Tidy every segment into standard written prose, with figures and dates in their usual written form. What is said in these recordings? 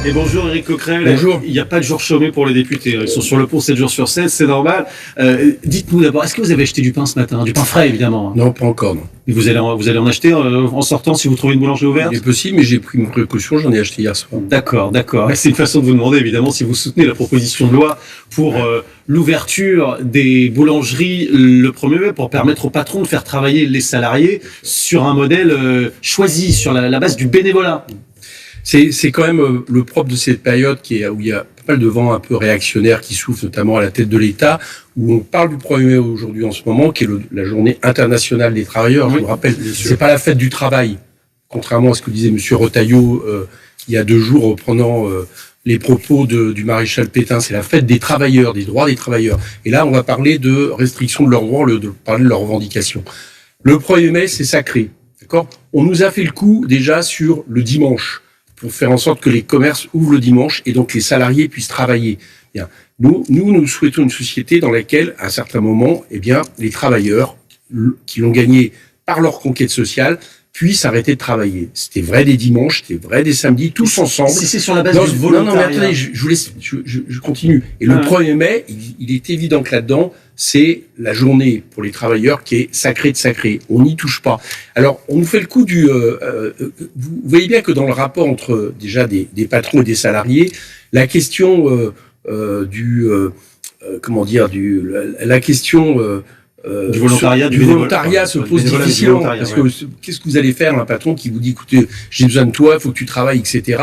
Et bonjour Éric Coquerel. Bonjour. Il n'y a pas de jour chômé pour les députés. Ils sont sur le pont 7 jours sur 7, c'est normal. Dites-nous d'abord, est-ce que vous avez acheté du pain ce matin? Du pain frais, évidemment. Non, pas encore, non. Et vous allez en acheter en sortant si vous trouvez une boulangerie ouverte? Il est possible, mais j'ai pris une précaution, j'en ai acheté hier soir. D'accord. C'est une façon de vous demander, évidemment, si vous soutenez la proposition de loi pour l'ouverture des boulangeries le 1er mai pour permettre aux patrons de faire travailler les salariés sur un modèle choisi, sur la base du bénévolat. C'est quand même le propre de cette période où il y a pas mal de vents un peu réactionnaires qui soufflent, notamment à la tête de l'État, où on parle du 1er mai aujourd'hui en ce moment, qui est la journée internationale des travailleurs. Oui, je vous rappelle, c'est pas la fête du travail, contrairement à ce que disait Monsieur Retailleau il y a 2 jours, reprenant les propos du maréchal Pétain. C'est la fête des travailleurs, des droits des travailleurs. Et là, on va parler de restriction de leurs droits, parler de leurs revendications. Le 1er mai, c'est sacré, d'accord? On nous a fait le coup déjà sur le dimanche, pour faire en sorte que les commerces ouvrent le dimanche et donc les salariés puissent travailler. Bien. Nous souhaitons une société dans laquelle, à un certain moment, les travailleurs qui l'ont gagné par leur conquête sociale puissent arrêter de travailler. C'était vrai des dimanches, c'était vrai des samedis, tous ensemble. Si c'est sur la base du volontariat. Non, mais attendez, je continue. Et le 1er mai, il est évident que là-dedans, c'est la journée pour les travailleurs qui est sacrée de sacrée. On n'y touche pas. Alors, on nous fait le coup vous voyez bien que dans le rapport entre déjà des patrons et des salariés, la question la question du volontariat se pose difficilement, parce que qu'est-ce que vous allez faire, un patron qui vous dit, écoutez, j'ai besoin de toi, il faut que tu travailles, etc.,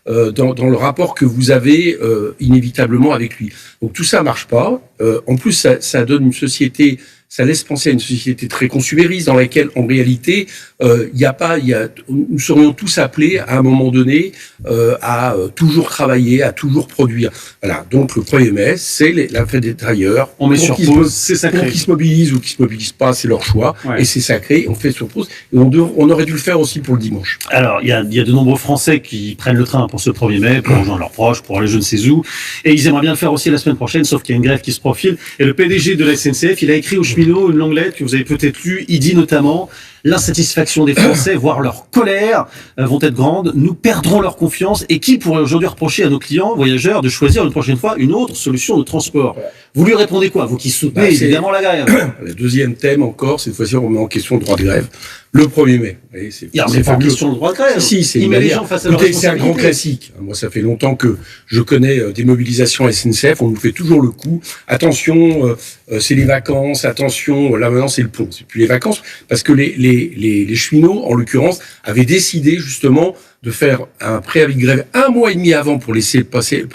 dans le rapport que vous avez inévitablement avec lui. Donc tout ça marche pas. En plus, ça donne une société, ça laisse penser à une société très consumériste dans laquelle, en réalité, nous serions tous appelés à un moment donné à toujours travailler, à toujours produire. Voilà. Donc le 1er mai, c'est la fête des travailleurs. On met sur pause, c'est sacré. Pour qu'ils se mobilisent ou qu'ils se mobilisent pas, c'est leur choix. Ouais. Et c'est sacré. On fait sur pause. Et on aurait dû le faire aussi pour le dimanche. Alors, il y a de nombreux Français qui prennent le train pour ce 1er mai, pour rejoindre leurs proches, pour aller je ne sais où. Et ils aimeraient bien le faire aussi la semaine prochaine, sauf qu'il y a une grève qui se profile. Et le PDG de la SNCF, il a écrit aux cheminots une longue lettre que vous avez peut-être lue. Il dit notamment: l'insatisfaction des Français, voire leur colère, vont être grandes. Nous perdrons leur confiance. Et qui pourrait aujourd'hui reprocher à nos clients voyageurs de choisir une prochaine fois une autre solution de transport? Vous lui répondez quoi, vous qui soutenez évidemment la grève? Le deuxième thème encore, cette fois-ci on remet en question le droit de grève. Le 1er mai. C'est pas en question de droit de grève. Si, c'est une les gens face à leur c'est un grand classique. Moi, ça fait longtemps que je connais des mobilisations à SNCF. On nous fait toujours le coup. Attention, c'est les vacances. Attention, là maintenant c'est le pont. C'est plus les vacances, parce que les cheminots, en l'occurrence, avaient décidé justement de faire un préavis de grève 1 mois et demi avant pour laisser passer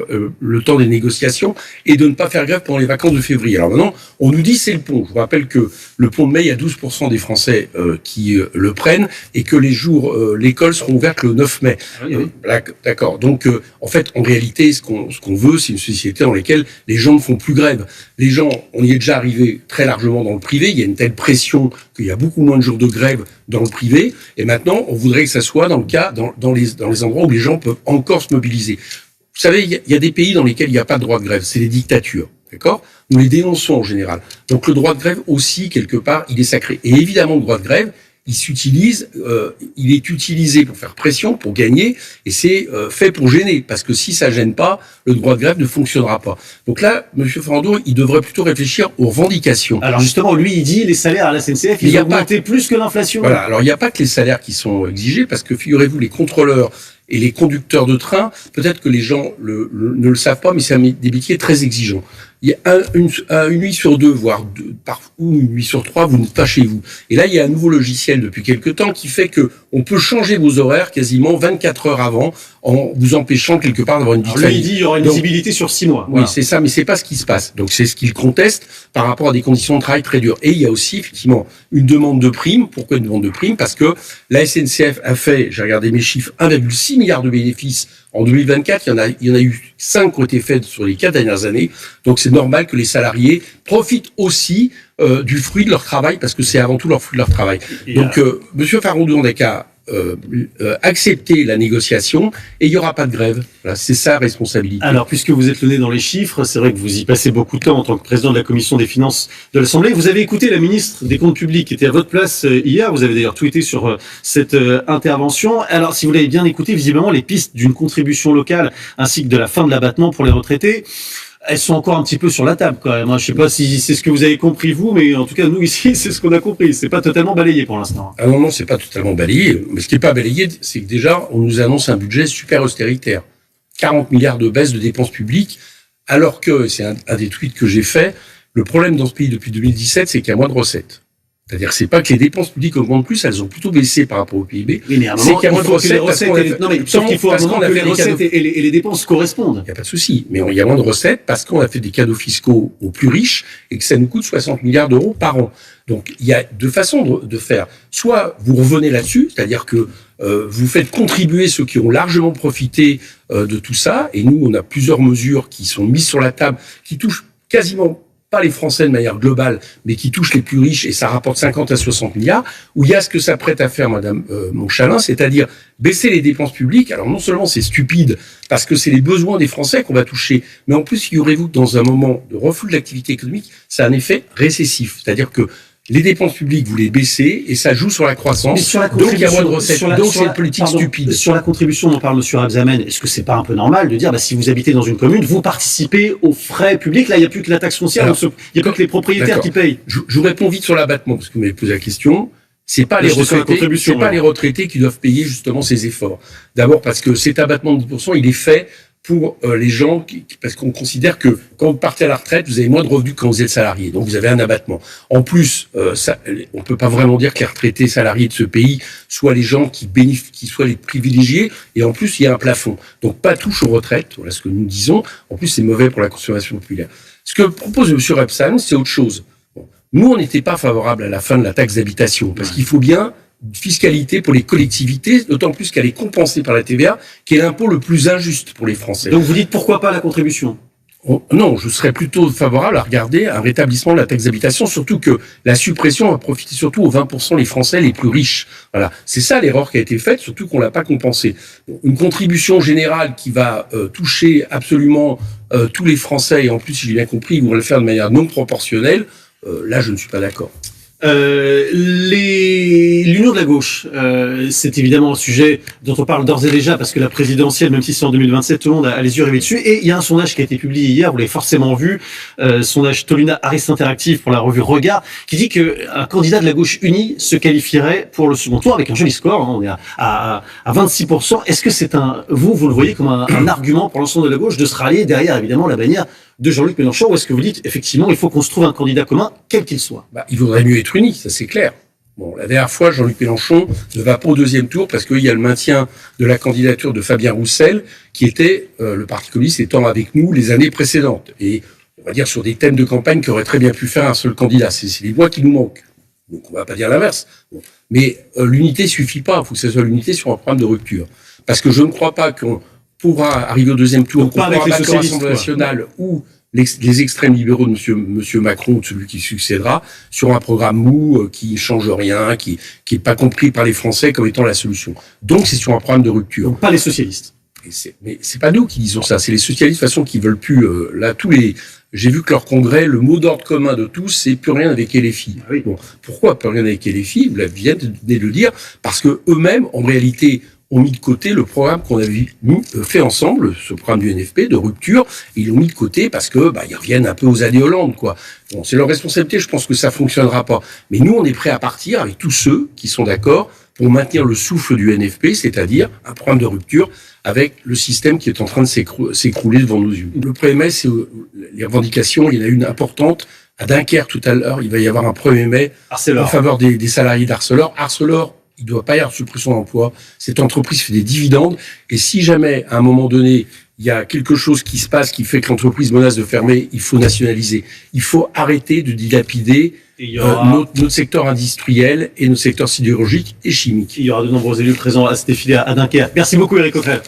le temps des négociations et de ne pas faire grève pendant les vacances de février. Alors maintenant, on nous dit c'est le pont. Je vous rappelle que le pont de mai, il y a 12% des Français qui le prennent et que l'école seront ouvertes le 9 mai. D'accord. Donc, en fait, en réalité, ce qu'on veut, c'est une société dans laquelle les gens ne font plus grève. Les gens, on y est déjà arrivé très largement dans le privé. Il y a une telle pression qu'il y a beaucoup moins de jours de grève dans le privé. Et maintenant, on voudrait que ça soit dans le cas, dans les endroits où les gens peuvent encore se mobiliser. Vous savez, il y a des pays dans lesquels il n'y a pas de droit de grève. C'est les dictatures. D'accord? Nous les dénonçons en général. Donc le droit de grève aussi, quelque part, il est sacré. Et évidemment, le droit de grève, il est utilisé pour faire pression, pour gagner, et c'est fait pour gêner, parce que si ça gêne pas, le droit de grève ne fonctionnera pas. Donc là, M. Ferrando, il devrait plutôt réfléchir aux revendications. Alors justement, lui, il dit les salaires à la SNCF, ils ont augmenté plus que l'inflation. Voilà. Alors il n'y a pas que les salaires qui sont exigés, parce que figurez-vous, les contrôleurs et les conducteurs de train, peut-être que les gens ne le savent pas, mais c'est des métiers très exigeants. Il y a une nuit sur 2, voire une nuit sur 3, vous n'êtes pas chez vous. Et là, il y a un nouveau logiciel depuis quelque temps qui fait que on peut changer vos horaires quasiment 24 heures avant, en vous empêchant quelque part d'avoir une vie de famille. Il dit il y aura une visibilité sur 6 mois. Voilà. Oui, c'est ça, mais c'est pas ce qui se passe. Donc c'est ce qu'il conteste par rapport à des conditions de travail très dures. Et il y a aussi effectivement une demande de prime. Pourquoi une demande de prime? Parce que la SNCF a fait, j'ai regardé mes chiffres, 1,6 milliard de bénéfices en 2024. Il y en a eu 5 qui ont été faits sur les 4 dernières années. Donc c'est normal que les salariés profitent aussi du fruit de leur travail, parce que c'est avant tout leur fruit de leur travail. Donc Monsieur Farandou-Andeka accepter la négociation et il n'y aura pas de grève. Voilà, c'est sa responsabilité. Alors, puisque vous êtes le nez dans les chiffres, c'est vrai que vous y passez beaucoup de temps en tant que président de la commission des finances de l'Assemblée. Vous avez écouté la ministre des Comptes publics qui était à votre place hier. Vous avez d'ailleurs tweeté sur cette intervention. Alors, si vous l'avez bien écouté, visiblement, les pistes d'une contribution locale ainsi que de la fin de l'abattement pour les retraités, elles sont encore un petit peu sur la table quand même. Je sais pas si c'est ce que vous avez compris vous, mais en tout cas nous ici c'est ce qu'on a compris. C'est pas totalement balayé pour l'instant. Ah non, c'est pas totalement balayé. Mais ce qui est pas balayé, c'est que déjà on nous annonce un budget super austéritaire, 40 milliards de baisse de dépenses publiques, alors que c'est un des tweets que j'ai fait. Le problème dans ce pays depuis 2017, c'est qu'il y a moins de recettes. C'est-à-dire que c'est pas que les dépenses publiques augmentent plus, elles ont plutôt baissé par rapport au PIB. Oui, mais à un moment, il faut que les recettes, non mais sauf qu'il faut à un moment que les recettes et les dépenses correspondent. Il n'y a pas de souci, mais il y a moins de recettes parce qu'on a fait des cadeaux fiscaux aux plus riches et que ça nous coûte 60 milliards d'euros par an. Donc il y a deux façons de faire. Soit vous revenez là-dessus, c'est-à-dire que vous faites contribuer ceux qui ont largement profité de tout ça, et nous on a plusieurs mesures qui sont mises sur la table, qui touchent quasiment pas les Français de manière globale, mais qui touchent les plus riches, et ça rapporte 50 à 60 milliards, où il y a ce que s'apprête à faire Madame Montchalin, c'est-à-dire baisser les dépenses publiques. Alors non seulement c'est stupide, parce que c'est les besoins des Français qu'on va toucher, mais en plus, figurez-vous que dans un moment de reflux de l'activité économique, ça a un effet récessif, c'est-à-dire que les dépenses publiques, vous les baissez, et ça joue sur la croissance, donc il y a moins de recettes, donc c'est une politique stupide. Sur la contribution dont parle M. Rebsamen, est-ce que c'est pas un peu normal de dire, si vous habitez dans une commune, vous participez aux frais publics, là il n'y a plus que la taxe foncière, il n'y a plus que les propriétaires qui payent. Je vous réponds vite sur l'abattement, parce que vous m'avez posé la question. C'est pas les retraités qui doivent payer justement ces efforts. D'abord parce que cet abattement de 10%, il est fait pour les gens, parce qu'on considère que quand vous partez à la retraite, vous avez moins de revenus que quand vous êtes salarié. Donc vous avez un abattement. En plus, on peut pas vraiment dire que les retraités salariés de ce pays soient les gens qui soient les privilégiés. Et en plus, il y a un plafond. Donc pas touche aux retraites. Voilà ce que nous disons. En plus, c'est mauvais pour la consommation populaire. Ce que propose M. Rebsamen, c'est autre chose. Bon. Nous, on n'était pas favorable à la fin de la taxe d'habitation, parce qu'il faut bien fiscalité pour les collectivités, d'autant plus qu'elle est compensée par la TVA, qui est l'impôt le plus injuste pour les Français. Donc vous dites pourquoi pas la contribution ? Non, je serais plutôt favorable à regarder un rétablissement de la taxe d'habitation, surtout que la suppression va profiter surtout aux 20% les Français les plus riches. Voilà, c'est ça l'erreur qui a été faite, surtout qu'on l'a pas compensée. Une contribution générale qui va toucher absolument tous les Français, et en plus, si j'ai bien compris, ils vont le faire de manière non proportionnelle, là je ne suis pas d'accord. L'union de la gauche, c'est évidemment un sujet dont on parle d'ores et déjà parce que la présidentielle, même si c'est en 2027, tout le monde a les yeux rivés dessus. Et il y a un sondage qui a été publié hier, vous l'avez forcément vu, sondage Toluna Harris Interactive pour la revue Regard, qui dit qu'un candidat de la gauche unie se qualifierait pour le second tour avec un joli score. On est à 26%. Est-ce que c'est vous le voyez comme un argument pour l'ensemble de la gauche de se rallier derrière évidemment la bannière de Jean-Luc Mélenchon, ou est-ce que vous dites, effectivement, il faut qu'on se trouve un candidat commun, quel qu'il soit? Il vaudrait mieux être uni, ça c'est clair. Bon, la dernière fois, Jean-Luc Mélenchon ne va pas au deuxième tour parce qu'il y a le maintien de la candidature de Fabien Roussel, qui était, le Parti communiste étant avec nous les années précédentes. Et, on va dire, sur des thèmes de campagne qui auraient très bien pu faire un seul candidat. C'est les voix qui nous manquent. Donc, on va pas dire l'inverse. Bon. Mais l'unité suffit pas. Il faut que ce soit l'unité sur un programme de rupture. Parce que je ne crois pas qu'on pourra arriver au deuxième tour, qu'on pourra battre l'Assemblée nationale ou les extrêmes libéraux de monsieur Macron, de celui qui succédera, sur un programme mou, qui change rien, qui est pas compris par les Français comme étant la solution. Donc, c'est sur un programme de rupture. Donc, pas les socialistes. Mais c'est pas nous qui disons ça, c'est les socialistes de toute façon qui veulent plus, j'ai vu que leur congrès, le mot d'ordre commun de tous, c'est plus rien avec LFI. Ah oui. Bon, pourquoi plus rien avec LFI? Vous venez de le dire, parce que eux-mêmes, en réalité, ont mis de côté le programme qu'on avait fait ensemble, ce programme du NFP de rupture. Ils l'ont mis de côté parce que ils reviennent un peu aux années Hollande, quoi. Bon, c'est leur responsabilité. Je pense que ça fonctionnera pas. Mais nous, on est prêts à partir avec tous ceux qui sont d'accord pour maintenir le souffle du NFP, c'est-à-dire un programme de rupture avec le système qui est en train de s'écrouler devant nos yeux. Le 1er mai, c'est les revendications. Il y en a une importante à Dunkerque tout à l'heure. Il va y avoir un 1er mai en faveur des salariés d'Arcelor. Arcelor, il ne doit pas y avoir de suppression d'emploi. Cette entreprise fait des dividendes. Et si jamais, à un moment donné, il y a quelque chose qui se passe qui fait que l'entreprise menace de fermer, il faut nationaliser. Il faut arrêter de dilapider notre secteur industriel et notre secteur sidérurgique et chimique. Il y aura de nombreux élus présents à cet défilé à Dunkerque. Merci beaucoup, Éric Coquerel.